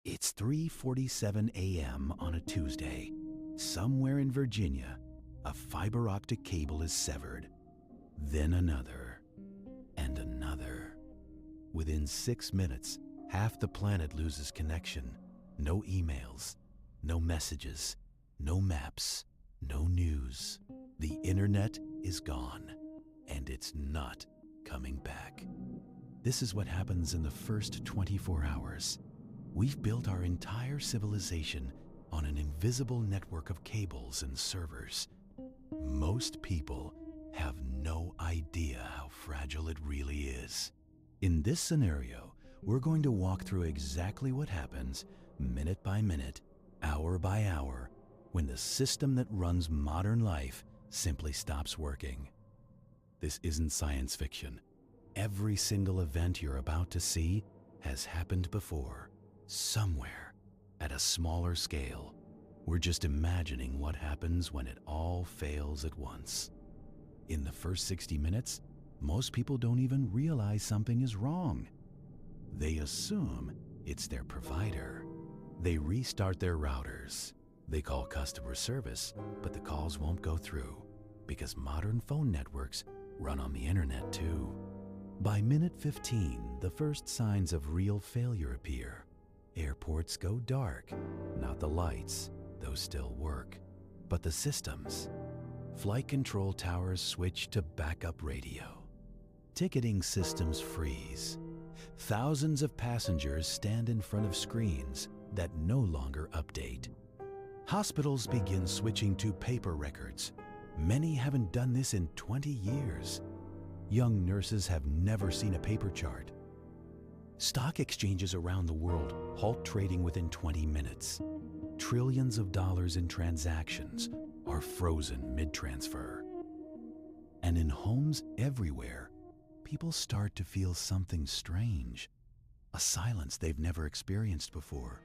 It's 3:47 a.m. on a Tuesday. Somewhere in Virginia, a fiber optic cable is severed. Then another, and another. Within 6 minutes, half the planet loses connection. No emails, no messages, no maps, no news. The internet is gone, and it's not coming back. This is what happens in the first 24 hours. We've built our entire civilization on an invisible network of cables and servers. Most people have no idea how fragile it really is. In this scenario, we're going to walk through exactly what happens minute by minute, hour by hour, when the system that runs modern life simply stops working. This isn't science fiction. Every single event you're about to see has happened before, somewhere, at a smaller scale. We're just imagining what happens when it all fails at once. In the first 60 minutes, most people don't even realize something is wrong. They assume it's their provider. They restart their routers. They call customer service, but the calls won't go through because modern phone networks run on the internet too. By minute 15, the first signs of real failure appear. Airports go dark, not the lights, those still work, but the systems. Flight control towers switch to backup radio. Ticketing systems freeze. Thousands of passengers stand in front of screens that no longer update. Hospitals begin switching to paper records. Many haven't done this in 20 years. Young nurses have never seen a paper chart. Stock exchanges around the world halt trading within 20 minutes. Trillions of dollars in transactions are frozen mid-transfer. And in homes everywhere, people start to feel something strange, a silence they've never experienced before.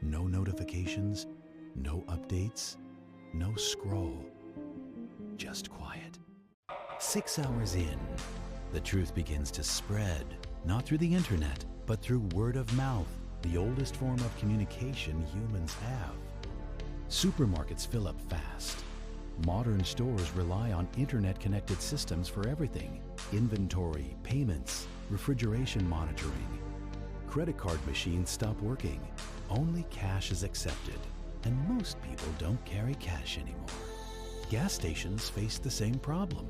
No notifications, no updates, no scroll, just quiet. 6 hours in, the truth begins to spread, not through the internet, but through word of mouth, the oldest form of communication humans have. Supermarkets fill up fast. Modern stores rely on internet-connected systems for everything: inventory, payments, refrigeration monitoring. Credit card machines stop working. Only cash is accepted, and most people don't carry cash anymore. Gas stations face the same problem.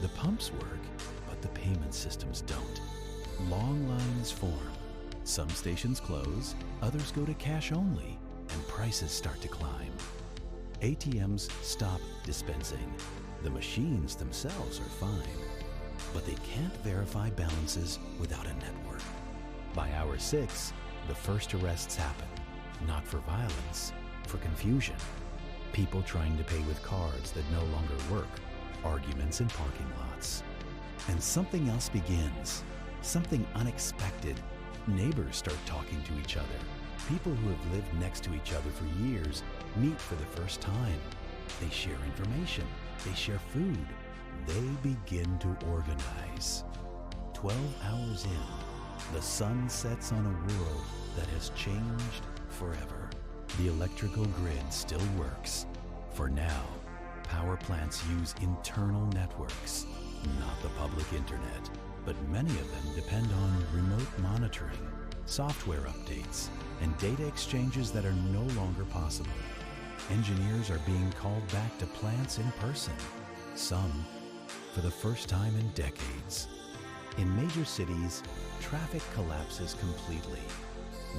The pumps work, but the payment systems don't. Long lines form. Some stations close, others go to cash only, and prices start to climb. ATMs stop dispensing. The machines themselves are fine, but they can't verify balances without a network. By hour 6, the first arrests happen, not for violence, for confusion. People trying to pay with cards that no longer work, arguments in parking lots. And something else begins, something unexpected. Neighbors start talking to each other. People who have lived next to each other for years meet for the first time. They share information, they share food, they begin to organize. 12 hours in, the sun sets on a world that has changed forever. The electrical grid still works. For now, power plants use internal networks, not the public internet, but many of them depend on remote monitoring, software updates, and data exchanges that are no longer possible. Engineers are being called back to plants in person, some for the first time in decades. In major cities, traffic collapses completely.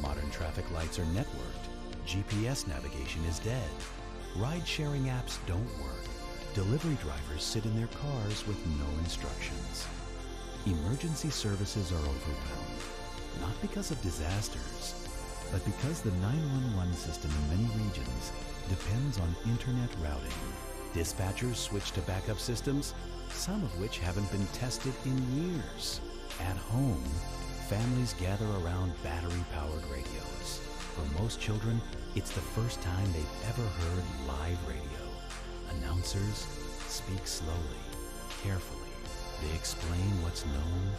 Modern traffic lights are networked. GPS navigation is dead. Ride-sharing apps don't work. Delivery drivers sit in their cars with no instructions. Emergency services are overwhelmed, not because of disasters, but because the 911 system in many regions depends on internet routing. Dispatchers switch to backup systems, some of which haven't been tested in years. At home, families gather around battery-powered radios. For most children, it's the first time they've ever heard live radio. Announcers speak slowly, carefully. They explain what's known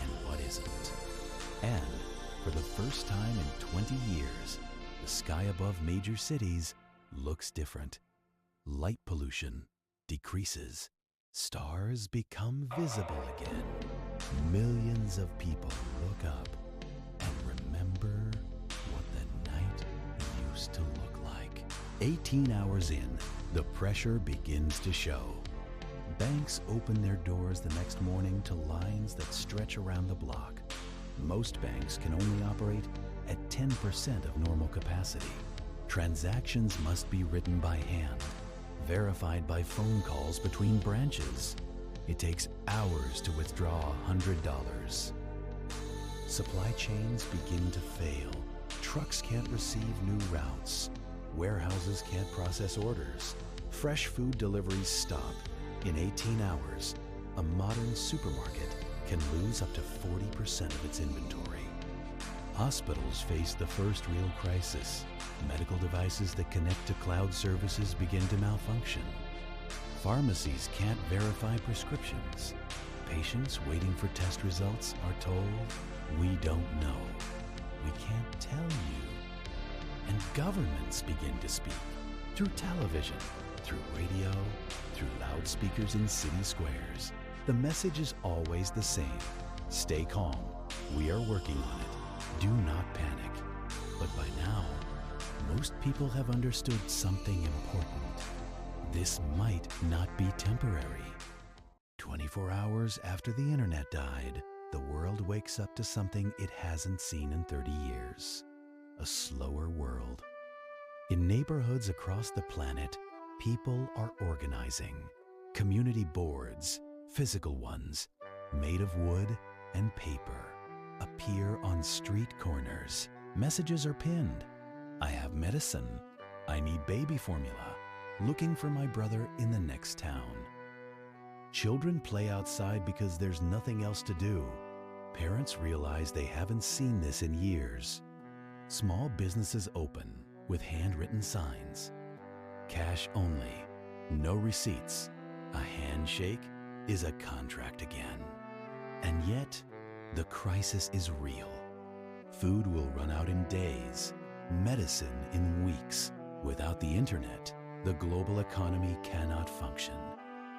and what isn't. And For the first time in 20 years, the sky above major cities looks different. Light pollution decreases. Stars become visible again. Millions of people look up and remember what the night used to look like. 18 hours in, the pressure begins to show. Banks open their doors the next morning to lines that stretch around the block. Most banks can only operate at 10% of normal capacity. Transactions must be written by hand, verified by phone calls between branches. It takes hours to withdraw $100. Supply chains begin to fail. Trucks can't receive new routes. Warehouses can't process orders. Fresh food deliveries stop. In 18 hours, a modern supermarket can lose up to 40% of its inventory. Hospitals face the first real crisis. Medical devices that connect to cloud services begin to malfunction. Pharmacies can't verify prescriptions. Patients waiting for test results are told, "We don't know. We can't tell you." And governments begin to speak through television, through radio, through loudspeakers in city squares. The message is always the same. Stay calm. We are working on it. Do not panic. But by now, most people have understood something important. This might not be temporary. 24 hours after the internet died, the world wakes up to something it hasn't seen in 30 years. A slower world. In neighborhoods across the planet, people are organizing. Community boards, physical ones, made of wood and paper, appear on street corners. Messages are pinned. I have medicine. I need baby formula. Looking for my brother in the next town. Children play outside because there's nothing else to do. Parents realize they haven't seen this in years. Small businesses open with handwritten signs. Cash only, no receipts. A handshake is a contract again. And yet, the crisis is real. Food will run out in days, medicine in weeks. Without the internet, the global economy cannot function.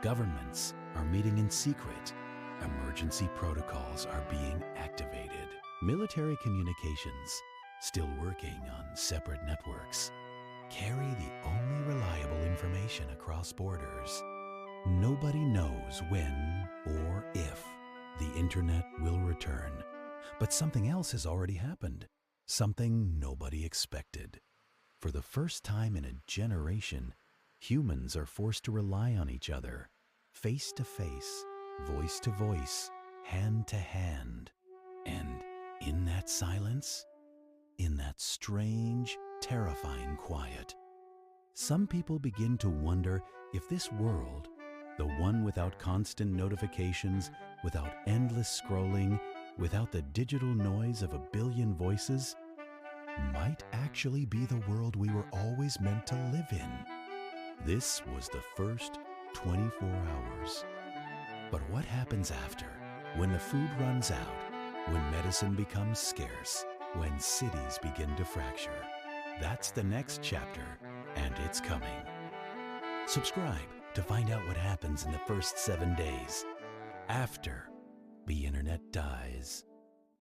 Governments are meeting in secret. Emergency protocols are being activated. Military communications, still working on separate networks, carry the only reliable information across borders. Nobody knows when or if the internet will return. But something else has already happened. Something nobody expected. For the first time in a generation, humans are forced to rely on each other, face to face, voice to voice, hand to hand. And in that silence, in that strange, terrifying quiet, some people begin to wonder if this world, the one without constant notifications, without endless scrolling, without the digital noise of a billion voices, might actually be the world we were always meant to live in. This was the first 24 hours. But what happens after? When the food runs out, when medicine becomes scarce, when cities begin to fracture? That's the next chapter, and it's coming. Subscribe to find out what happens in the first 7 days, after the internet dies.